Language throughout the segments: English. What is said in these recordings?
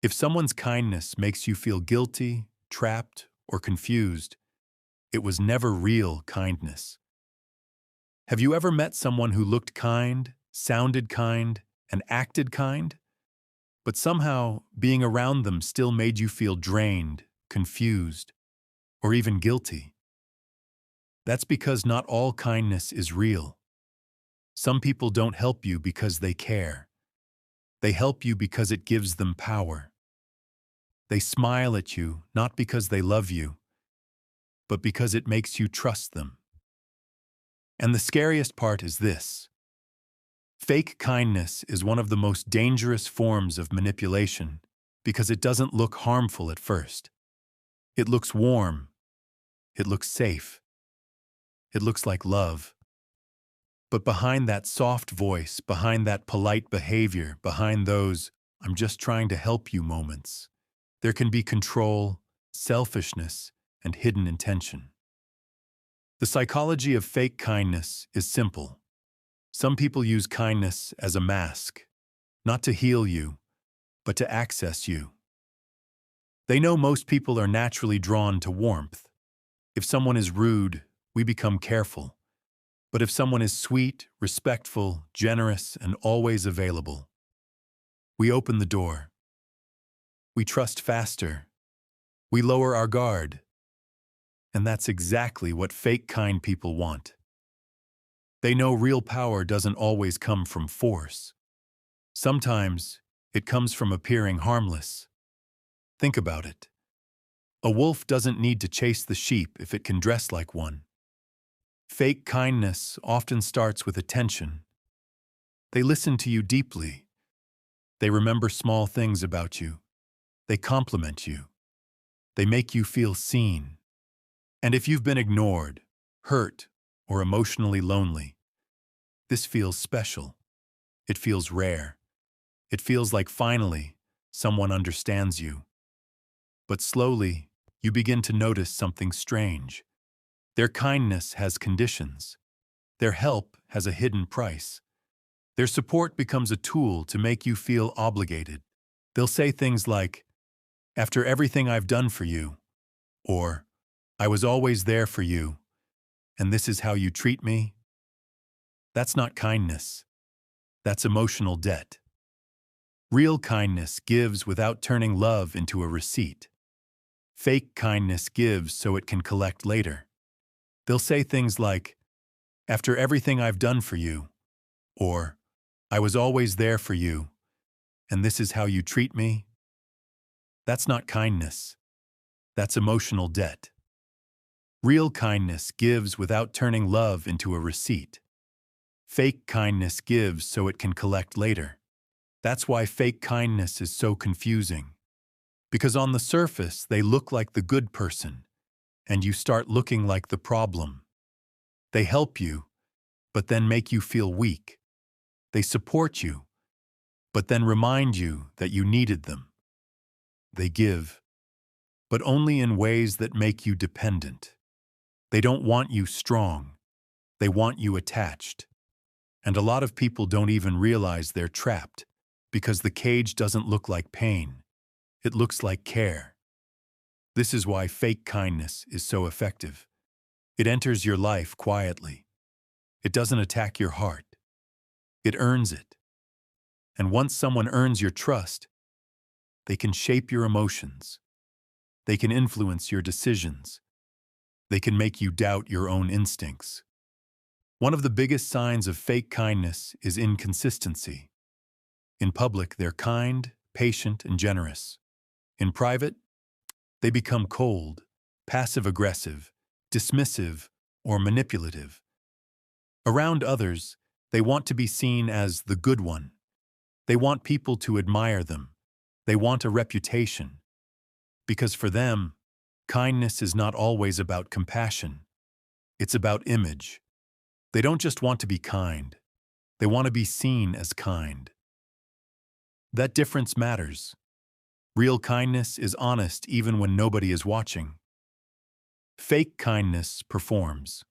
If someone's kindness makes you feel guilty, trapped, or confused, it was never real kindness. Have you ever met someone who looked kind, sounded kind, and acted kind, but somehow being around them still made you feel drained, confused, or even guilty? That's because not all kindness is real. Some people don't help you because they care. They help you because it gives them power. They smile at you not because they love you, but because it makes you trust them. And the scariest part is this: fake kindness is one of the most dangerous forms of manipulation because it doesn't look harmful at first. It looks warm. It looks safe. It looks like love. But behind that soft voice, behind that polite behavior, behind those "I'm just trying to help you" moments, there can be control, selfishness, and hidden intention. The psychology of fake kindness is simple. Some people use kindness as a mask, not to heal you, but to access you. They know most people are naturally drawn to warmth. If someone is rude, we become careful. But if someone is sweet, respectful, generous, and always available, we open the door. We trust faster. We lower our guard. And that's exactly what fake kind people want. They know real power doesn't always come from force. Sometimes it comes from appearing harmless. Think about it. A wolf doesn't need to chase the sheep if it can dress like one. Fake kindness often starts with attention. They listen to you deeply. They remember small things about you. They compliment you. They make you feel seen. And if you've been ignored, hurt, or emotionally lonely, this feels special. It feels rare. It feels like finally someone understands you. But slowly, you begin to notice something strange. Their kindness has conditions. Their help has a hidden price. Their support becomes a tool to make you feel obligated. They'll say things like, "After everything I've done for you," or "I was always there for you, and this is how you treat me." That's not kindness. That's emotional debt. Real kindness gives without turning love into a receipt. Fake kindness gives so it can collect later. They'll say things like, "After everything I've done for you," or "I was always there for you, and this is how you treat me." That's not kindness. That's emotional debt. Real kindness gives without turning love into a receipt. Fake kindness gives so it can collect later. That's why fake kindness is so confusing. Because on the surface, they look like the good person, and you start looking like the problem. They help you, but then make you feel weak. They support you, but then remind you that you needed them. They give, but only in ways that make you dependent. They don't want you strong. They want you attached. And a lot of people don't even realize they're trapped because the cage doesn't look like pain. It looks like care. This is why fake kindness is so effective. It enters your life quietly. It doesn't attack your heart. It earns it. And once someone earns your trust, they can shape your emotions. They can influence your decisions. They can make you doubt your own instincts. One of the biggest signs of fake kindness is inconsistency. In public, they're kind, patient, and generous. In private, they become cold, passive-aggressive, dismissive, or manipulative. Around others, they want to be seen as the good one. They want people to admire them. They want a reputation. Because for them, kindness is not always about compassion. It's about image. They don't just want to be kind. They want to be seen as kind. That difference matters. Real kindness is honest even when nobody is watching. Fake kindness performs.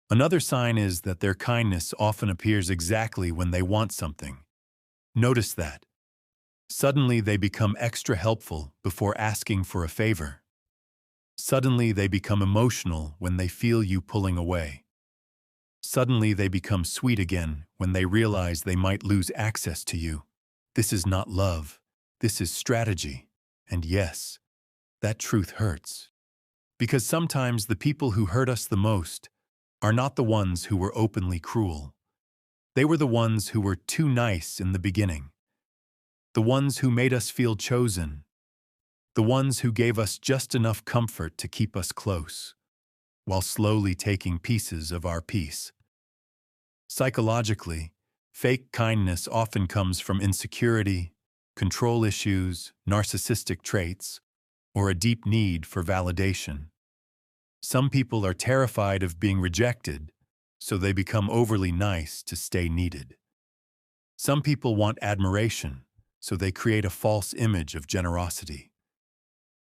Another sign is that their kindness often appears exactly when they want something. Notice that. Suddenly they become extra helpful before asking for a favor. Suddenly they become emotional when they feel you pulling away. Suddenly they become sweet again when they realize they might lose access to you. This is not love. This is strategy. And yes, that truth hurts. Because sometimes the people who hurt us the most are not the ones who were openly cruel. They were the ones who were too nice in the beginning. The ones who made us feel chosen. The ones who gave us just enough comfort to keep us close, while slowly taking pieces of our peace. Psychologically, fake kindness often comes from insecurity, control issues, narcissistic traits, or a deep need for validation. Some people are terrified of being rejected, so they become overly nice to stay needed. Some people want admiration, so they create a false image of generosity.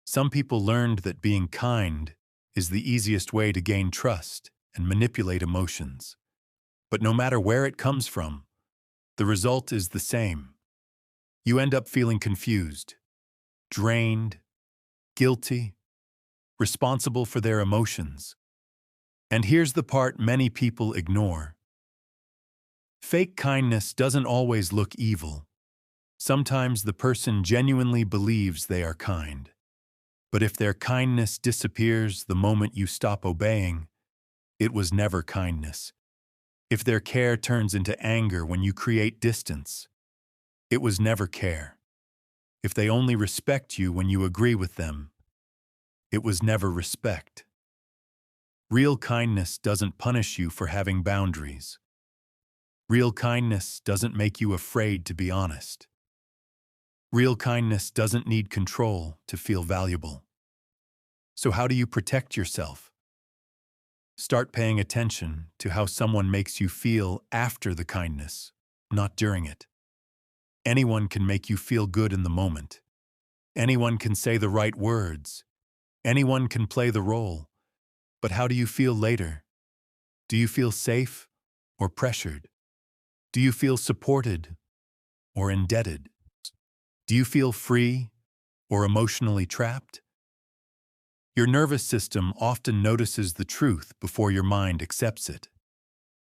Some people learned that being kind is the easiest way to gain trust and manipulate emotions. But no matter where it comes from, the result is the same. You end up feeling confused, drained, guilty, responsible for their emotions. And here's the part many people ignore. Fake kindness doesn't always look evil. Sometimes the person genuinely believes they are kind. But if their kindness disappears the moment you stop obeying, it was never kindness. If their care turns into anger when you create distance, it was never care. If they only respect you when you agree with them, it was never respect. Real kindness doesn't punish you for having boundaries. Real kindness doesn't make you afraid to be honest. Real kindness doesn't need control to feel valuable. So how do you protect yourself? Start paying attention to how someone makes you feel after the kindness, not during it. Anyone can make you feel good in the moment. Anyone can say the right words. Anyone can play the role. But how do you feel later? Do you feel safe or pressured? Do you feel supported or indebted? Do you feel free or emotionally trapped? Your nervous system often notices the truth before your mind accepts it.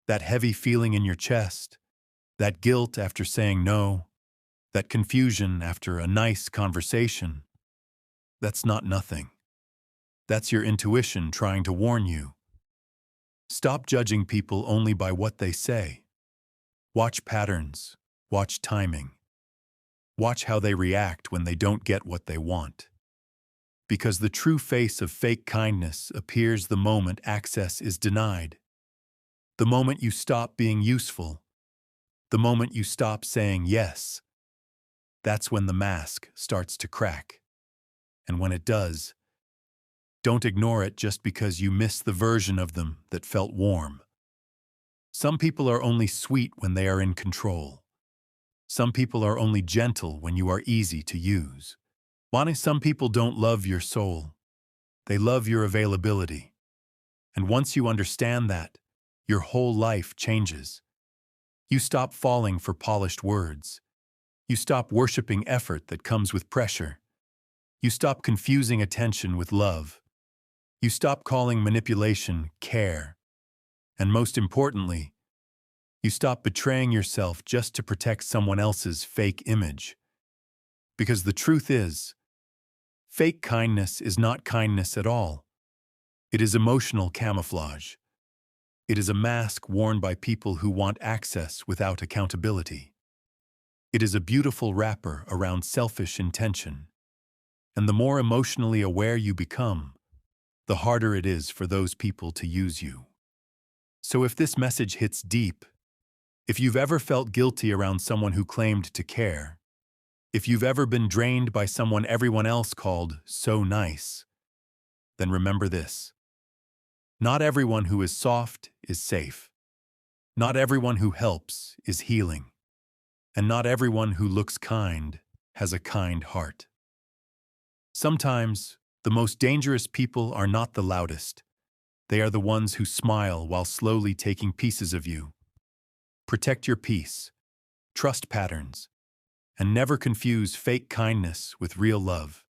That heavy feeling in your chest, that guilt after saying no, that confusion after a nice conversation, that's not nothing. That's your intuition trying to warn you. Stop judging people only by what they say. Watch patterns, watch timing. Watch how they react when they don't get what they want. Because the true face of fake kindness appears the moment access is denied. The moment you stop being useful. The moment you stop saying yes. That's when the mask starts to crack. And when it does, don't ignore it just because you miss the version of them that felt warm. Some people are only sweet when they are in control. Some people are only gentle when you are easy to use. Some people don't love your soul. They love your availability. And once you understand that, your whole life changes. You stop falling for polished words. You stop worshiping effort that comes with pressure. You stop confusing attention with love. You stop calling manipulation care. And most importantly, you stop betraying yourself just to protect someone else's fake image. Because the truth is, fake kindness is not kindness at all. It is emotional camouflage. It is a mask worn by people who want access without accountability. It is a beautiful wrapper around selfish intention. And the more emotionally aware you become, the harder it is for those people to use you. So if this message hits deep, if you've ever felt guilty around someone who claimed to care, if you've ever been drained by someone everyone else called so nice, then remember this. Not everyone who is soft is safe. Not everyone who helps is healing. And not everyone who looks kind has a kind heart. Sometimes, the most dangerous people are not the loudest. They are the ones who smile while slowly taking pieces of you. Protect your peace. Trust patterns. and never confuse fake kindness with real love.